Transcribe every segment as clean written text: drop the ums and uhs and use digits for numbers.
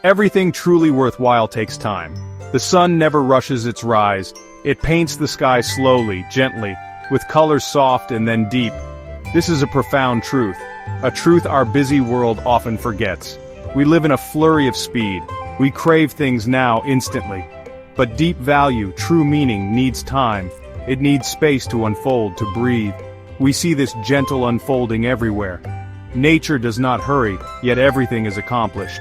Everything truly worthwhile takes time. The sun never rushes its rise. It paints the sky slowly, gently, with colors soft and then deep. This is a profound truth, a truth our busy world often forgets. We live in a flurry of speed. We crave things now instantly. But deep value, true meaning, needs time. It needs space to unfold, to breathe. We see this gentle unfolding everywhere. Nature does not hurry, yet everything is accomplished.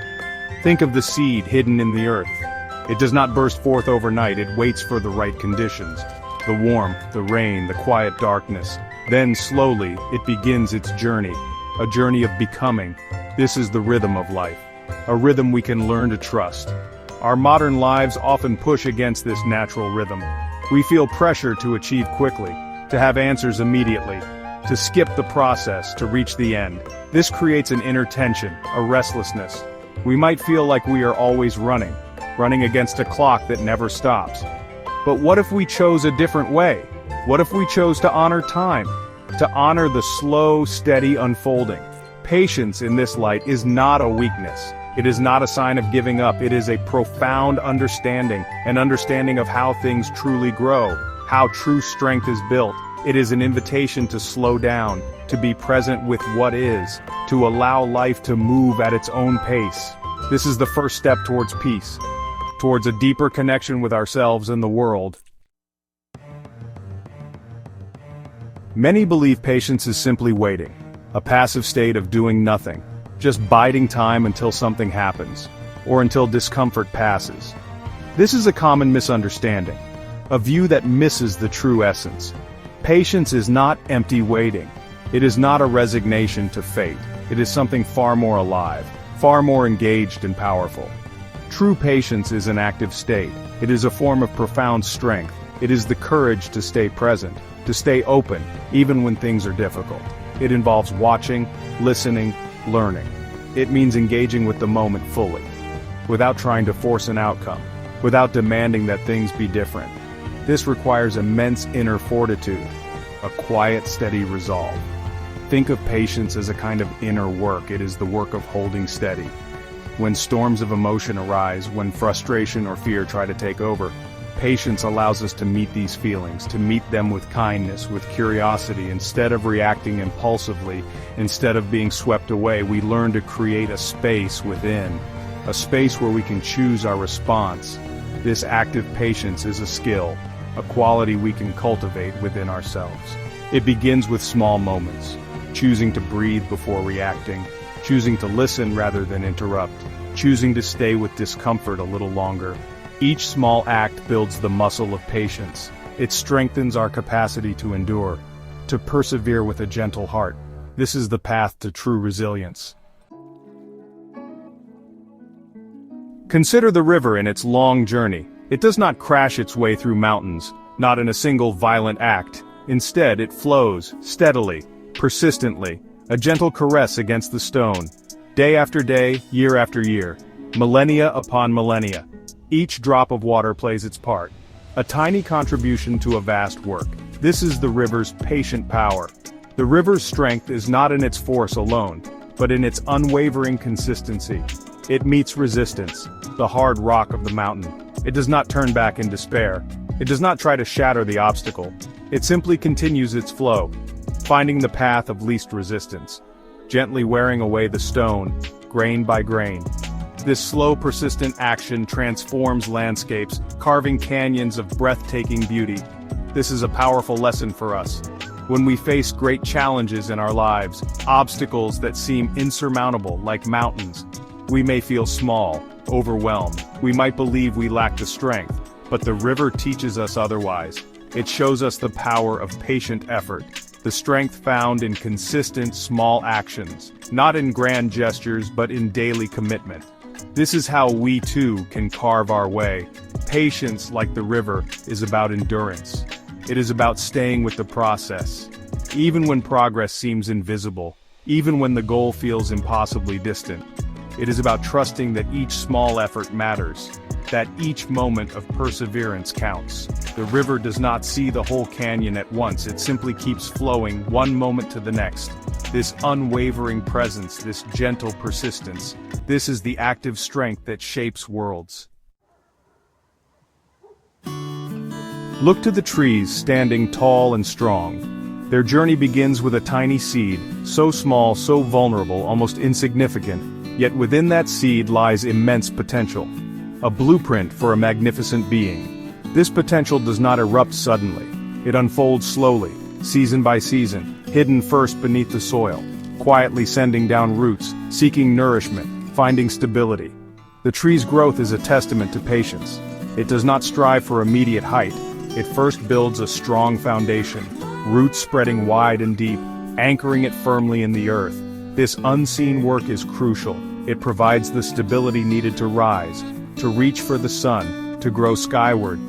Think of the seed hidden in the earth. It does not burst forth overnight, it waits for the right conditions. The warmth, the rain, the quiet darkness. Then slowly, it begins its journey. A journey of becoming. This is the rhythm of life. A rhythm we can learn to trust. Our modern lives often push against this natural rhythm. We feel pressure to achieve quickly, to have answers immediately, to skip the process, to reach the end. This creates an inner tension, a restlessness. We might feel like we are always running against a clock that never stops. But what if we chose a different way? What if we chose to honor time? To honor the slow, steady unfolding? Patience in this light is not a weakness. It is not a sign of giving up. It is a profound understanding, an understanding of how things truly grow, how true strength is built. It is an invitation to slow down, to be present with what is, to allow life to move at its own pace. This is the first step towards peace, towards a deeper connection with ourselves and the world. Many believe patience is simply waiting, a passive state of doing nothing, just biding time until something happens, or until discomfort passes. This is a common misunderstanding, a view that misses the true essence. Patience is not empty waiting. It is not a resignation to fate. It is something far more alive, far more engaged and powerful. True patience is an active state. It is a form of profound strength. It is the courage to stay present, to stay open, even when things are difficult. It involves watching, listening, learning. It means engaging with the moment fully, without trying to force an outcome, without demanding that things be different. This requires immense inner fortitude, a quiet, steady resolve. Think of patience as a kind of inner work. It is the work of holding steady. When storms of emotion arise, when frustration or fear try to take over, patience allows us to meet these feelings, to meet them with kindness, with curiosity. Instead of reacting impulsively, instead of being swept away, we learn to create a space within, a space where we can choose our response. This active patience is a skill, a quality we can cultivate within ourselves. It begins with small moments, choosing to breathe before reacting, choosing to listen rather than interrupt, choosing to stay with discomfort a little longer. Each small act builds the muscle of patience. It strengthens our capacity to endure, to persevere with a gentle heart. This is the path to true resilience. Consider the river in its long journey. It does not crash its way through mountains, not in a single violent act. Instead, it flows, steadily, persistently, a gentle caress against the stone. Day after day, year after year, millennia upon millennia. Each drop of water plays its part, a tiny contribution to a vast work. This is the river's patient power. The river's strength is not in its force alone, but in its unwavering consistency. It meets resistance, the hard rock of the mountain. It does not turn back in despair. It does not try to shatter the obstacle. It simply continues its flow, finding the path of least resistance, gently wearing away the stone, grain by grain. This slow, persistent action transforms landscapes, carving canyons of breathtaking beauty. This is a powerful lesson for us. When we face great challenges in our lives, obstacles that seem insurmountable like mountains, we may feel small, overwhelmed. We might believe we lack the strength, but the river teaches us otherwise. It shows us the power of patient effort, the strength found in consistent small actions, not in grand gestures but in daily commitment. This is how we too can carve our way. Patience, like the river, is about endurance. It is about staying with the process. Even when progress seems invisible, even when the goal feels impossibly distant, it is about trusting that each small effort matters. that each moment of perseverance counts. The river does not see the whole canyon at once, it simply keeps flowing one moment to the next. This unwavering presence, this gentle persistence, this is the active strength that shapes worlds. Look to the trees standing tall and strong. Their journey begins with a tiny seed, so small, so vulnerable, almost insignificant, yet within that seed lies immense potential. A blueprint for a magnificent being. This potential does not erupt suddenly. It unfolds slowly, season by season, hidden first beneath the soil, quietly sending down roots, seeking nourishment, finding stability. The tree's growth is a testament to patience. It does not strive for immediate height. It first builds a strong foundation, roots spreading wide and deep, anchoring it firmly in the earth. This unseen work is crucial. It provides the stability needed to rise, to reach for the sun, to grow skyward.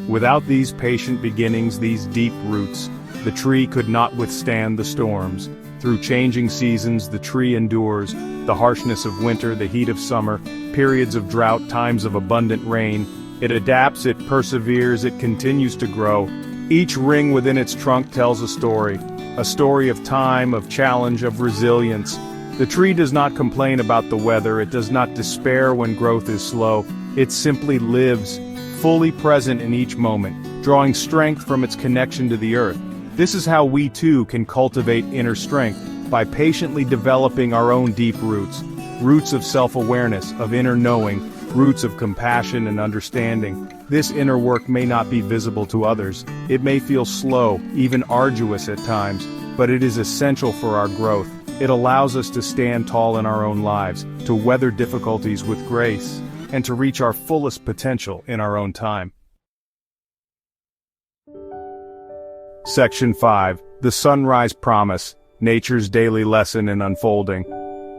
Without these patient beginnings, these deep roots, the tree could not withstand the storms. Through changing seasons, the tree endures, the harshness of winter, the heat of summer, periods of drought, times of abundant rain. It adapts, it perseveres, it continues to grow. Each ring within its trunk tells a story of time, of challenge, of resilience. The tree does not complain about the weather, it does not despair when growth is slow. It simply lives, fully present in each moment, drawing strength from its connection to the earth. This is how we too can cultivate inner strength, by patiently developing our own deep roots. Roots of self-awareness, of inner knowing, roots of compassion and understanding. This inner work may not be visible to others. It may feel slow, even arduous at times, but it is essential for our growth. It allows us to stand tall in our own lives, to weather difficulties with grace, and to reach our fullest potential in our own time. Section 5. The Sunrise Promise, Nature's Daily Lesson in Unfolding.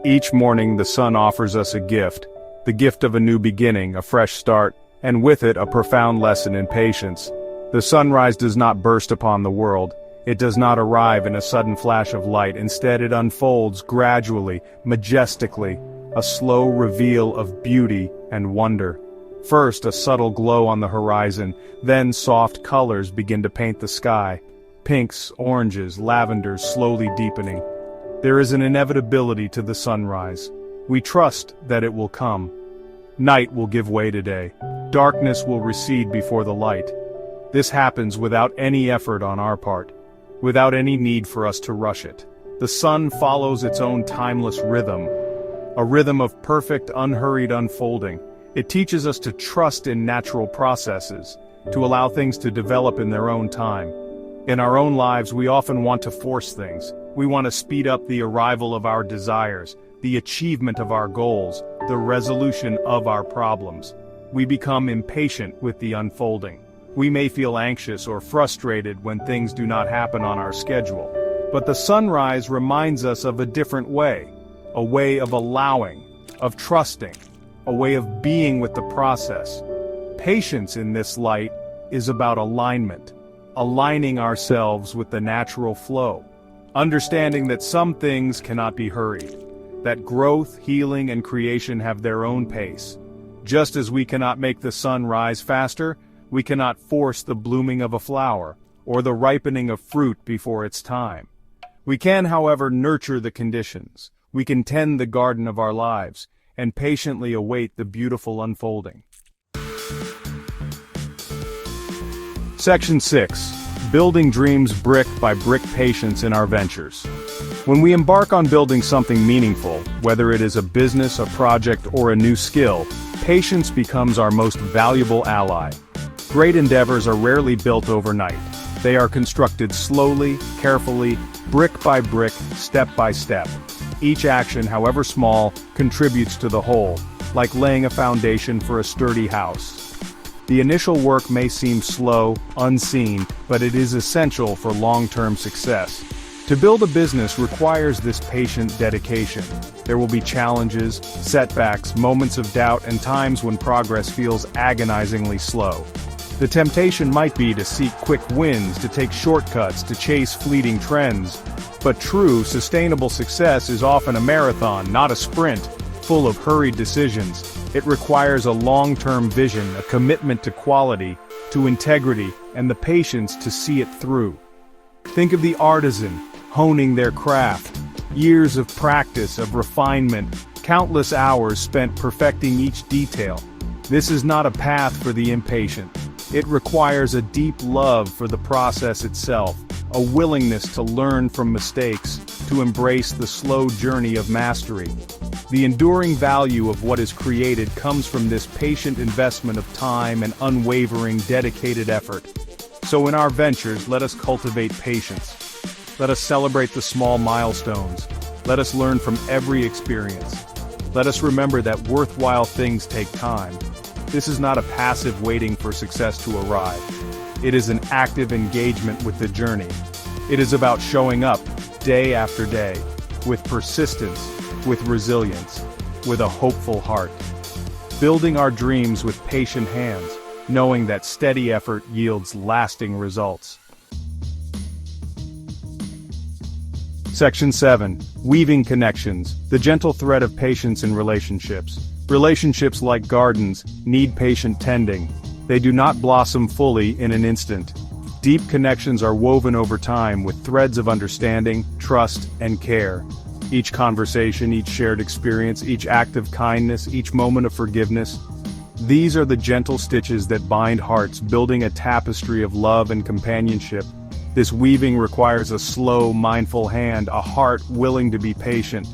Each morning the sun offers us a gift, the gift of a new beginning, a fresh start, and with it a profound lesson in patience. The sunrise does not burst upon the world. It does not arrive in a sudden flash of light. Instead, it unfolds gradually, majestically, a slow reveal of beauty and wonder. First, a subtle glow on the horizon, then soft colors begin to paint the sky. Pinks, oranges, lavenders slowly deepening. There is an inevitability to the sunrise. We trust that it will come. Night will give way to day. Darkness will recede before the light. This happens without any effort on our part, without any need for us to rush it. The sun follows its own timeless rhythm, a rhythm of perfect, unhurried unfolding. It teaches us to trust in natural processes, to allow things to develop in their own time. In our own lives, we often want to force things. We want to speed up the arrival of our desires, the achievement of our goals, the resolution of our problems. We become impatient with the unfolding. We may feel anxious or frustrated when things do not happen on our schedule. But the sunrise reminds us of a different way, a way of allowing, of trusting, a way of being with the process. Patience in this light is about alignment, aligning ourselves with the natural flow, understanding that some things cannot be hurried, that growth, healing, and creation have their own pace. Just as we cannot make the sun rise faster, we cannot force the blooming of a flower, or the ripening of fruit before its time. We can, however, nurture the conditions. We can tend the garden of our lives, and patiently await the beautiful unfolding. Section 6. Building dreams brick by brick, patience in our ventures. When we embark on building something meaningful, whether it is a business, a project, or a new skill, patience becomes our most valuable ally. Great endeavors are rarely built overnight. They are constructed slowly, carefully, brick by brick, step by step. Each action, however small, contributes to the whole, like laying a foundation for a sturdy house. The initial work may seem slow, unseen, but it is essential for long-term success. To build a business requires this patient dedication. There will be challenges, setbacks, moments of doubt, and times when progress feels agonizingly slow. The temptation might be to seek quick wins, to take shortcuts, to chase fleeting trends. But true, sustainable success is often a marathon, not a sprint, full of hurried decisions, It requires a long-term vision, a commitment to quality, to integrity, and the patience to see it through. Think of the artisan, honing their craft. Years of practice, of refinement, countless hours spent perfecting each detail. This is not a path for the impatient. It requires a deep love for the process itself, a willingness to learn from mistakes, to embrace the slow journey of mastery. The enduring value of what is created comes from this patient investment of time and unwavering, dedicated effort. So in our ventures, let us cultivate patience. Let us celebrate the small milestones. Let us learn from every experience. Let us remember that worthwhile things take time. This is not a passive waiting for success to arrive. It is an active engagement with the journey. It is about showing up, day after day, with persistence, with resilience, with a hopeful heart. Building our dreams with patient hands, knowing that steady effort yields lasting results. Section 7. Weaving connections, the gentle thread of patience in relationships. Relationships, like gardens, need patient tending. They do not blossom fully in an instant. Deep connections are woven over time with threads of understanding, trust, and care. Each conversation, each shared experience, each act of kindness, each moment of forgiveness. These are the gentle stitches that bind hearts, building a tapestry of love and companionship. This weaving requires a slow, mindful hand, a heart willing to be patient.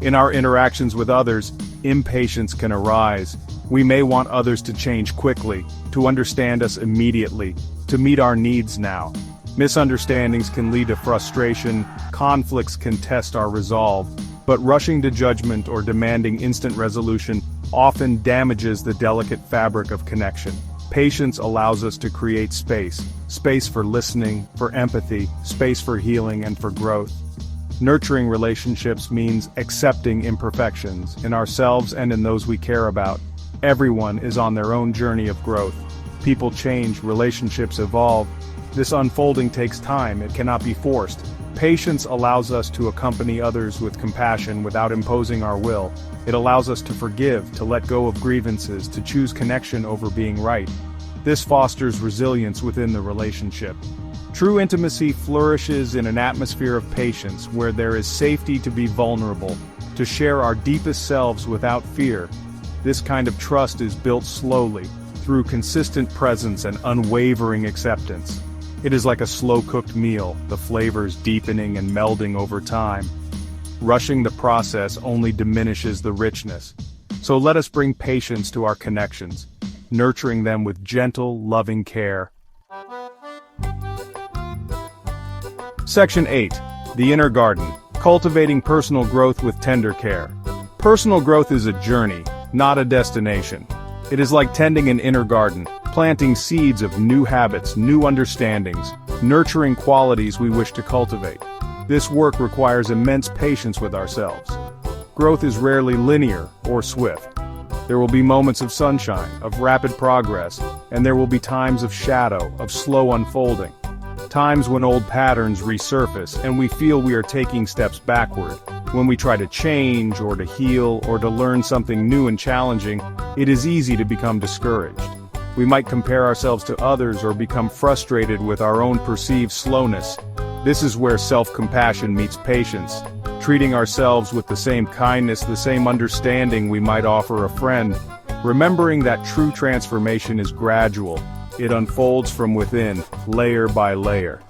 In our interactions with others, impatience can arise. We may want others to change quickly, to understand us immediately, to meet our needs now. Misunderstandings can lead to frustration, conflicts can test our resolve, but rushing to judgment or demanding instant resolution often damages the delicate fabric of connection. Patience allows us to create space for listening, for empathy, space for healing and for growth. Nurturing relationships means accepting imperfections in ourselves and in those we care about. Everyone is on their own journey of growth. People change, relationships evolve. This unfolding takes time, it cannot be forced. Patience allows us to accompany others with compassion without imposing our will. It allows us to forgive, to let go of grievances, to choose connection over being right. This fosters resilience within the relationship. True intimacy flourishes in an atmosphere of patience where there is safety to be vulnerable, to share our deepest selves without fear. This kind of trust is built slowly, through consistent presence and unwavering acceptance. It is like a slow-cooked meal, the flavors deepening and melding over time. Rushing the process only diminishes the richness. So let us bring patience to our connections, nurturing them with gentle, loving care. Section 8. The Inner Garden. Cultivating personal growth with tender care. Personal growth is a journey, not a destination. It is like tending an inner garden, planting seeds of new habits, new understandings, nurturing qualities we wish to cultivate. This work requires immense patience with ourselves. Growth is rarely linear or swift. There will be moments of sunshine, of rapid progress, and there will be times of shadow, of slow unfolding. Times when old patterns resurface and we feel we are taking steps backward. When we try to change or to heal or to learn something new and challenging, it is easy to become discouraged. We might compare ourselves to others or become frustrated with our own perceived slowness. This is where self-compassion meets patience, treating ourselves with the same kindness, the same understanding we might offer a friend, remembering that true transformation is gradual. It unfolds from within, layer by layer.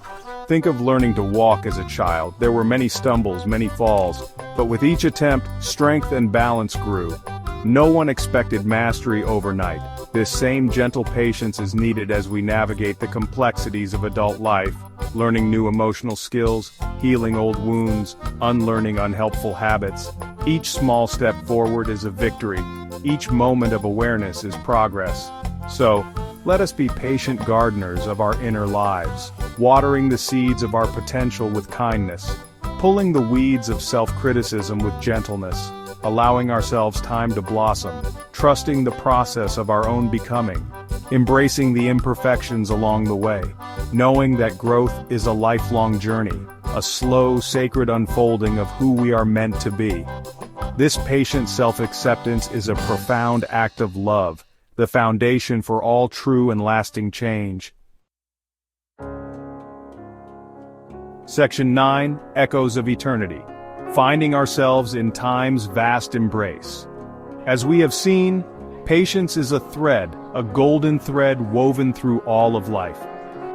Think of learning to walk as a child. There were many stumbles, many falls, but with each attempt, strength and balance grew. No one expected mastery overnight. This same gentle patience is needed as we navigate the complexities of adult life, learning new emotional skills, healing old wounds, unlearning unhelpful habits. Each small step forward is a victory. Each moment of awareness is progress. So, let us be patient gardeners of our inner lives, watering the seeds of our potential with kindness, pulling the weeds of self-criticism with gentleness, allowing ourselves time to blossom, trusting the process of our own becoming, embracing the imperfections along the way, knowing that growth is a lifelong journey, a slow, sacred unfolding of who we are meant to be. This patient self-acceptance is a profound act of love, the foundation for all true and lasting change. Section 9, Echoes of Eternity. Finding ourselves in time's vast embrace. As we have seen, patience is a thread, a golden thread woven through all of life.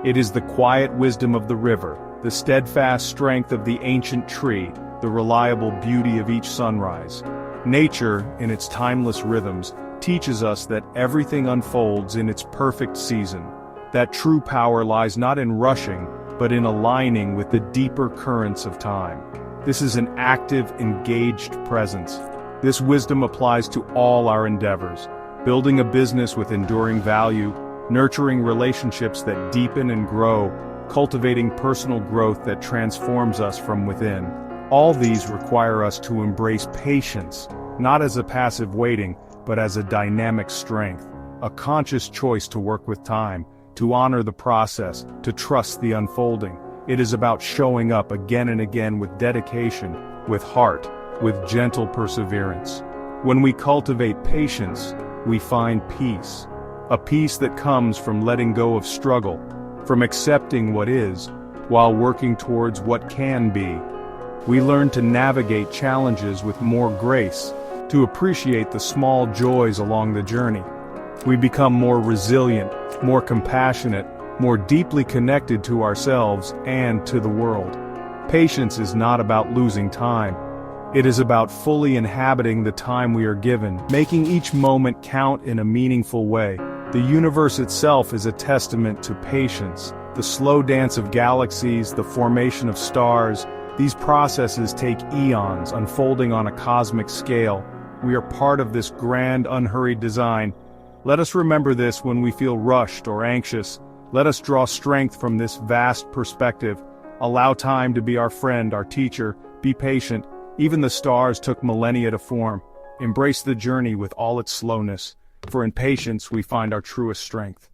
It is the quiet wisdom of the river, the steadfast strength of the ancient tree, the reliable beauty of each sunrise. Nature, in its timeless rhythms, teaches us that everything unfolds in its perfect season, that true power lies not in rushing, but in aligning with the deeper currents of time. This is an active, engaged presence. This wisdom applies to all our endeavors, building a business with enduring value, nurturing relationships that deepen and grow, cultivating personal growth that transforms us from within. All these require us to embrace patience, not as a passive waiting, but as a dynamic strength, a conscious choice to work with time, to honor the process, to trust the unfolding. It is about showing up again and again with dedication, with heart, with gentle perseverance. When we cultivate patience, we find peace. A peace that comes from letting go of struggle, from accepting what is, while working towards what can be. We learn to navigate challenges with more grace, to appreciate the small joys along the journey. We become more resilient, more compassionate, more deeply connected to ourselves and to the world. Patience is not about losing time. It is about fully inhabiting the time we are given, making each moment count in a meaningful way. The universe itself is a testament to patience. The slow dance of galaxies, the formation of stars, these processes take eons, unfolding on a cosmic scale. We are part of this grand, unhurried design. Let us remember this when we feel rushed or anxious. Let us draw strength from this vast perspective. Allow time to be our friend, our teacher. Be patient. Even the stars took millennia to form. Embrace the journey with all its slowness, for in patience we find our truest strength.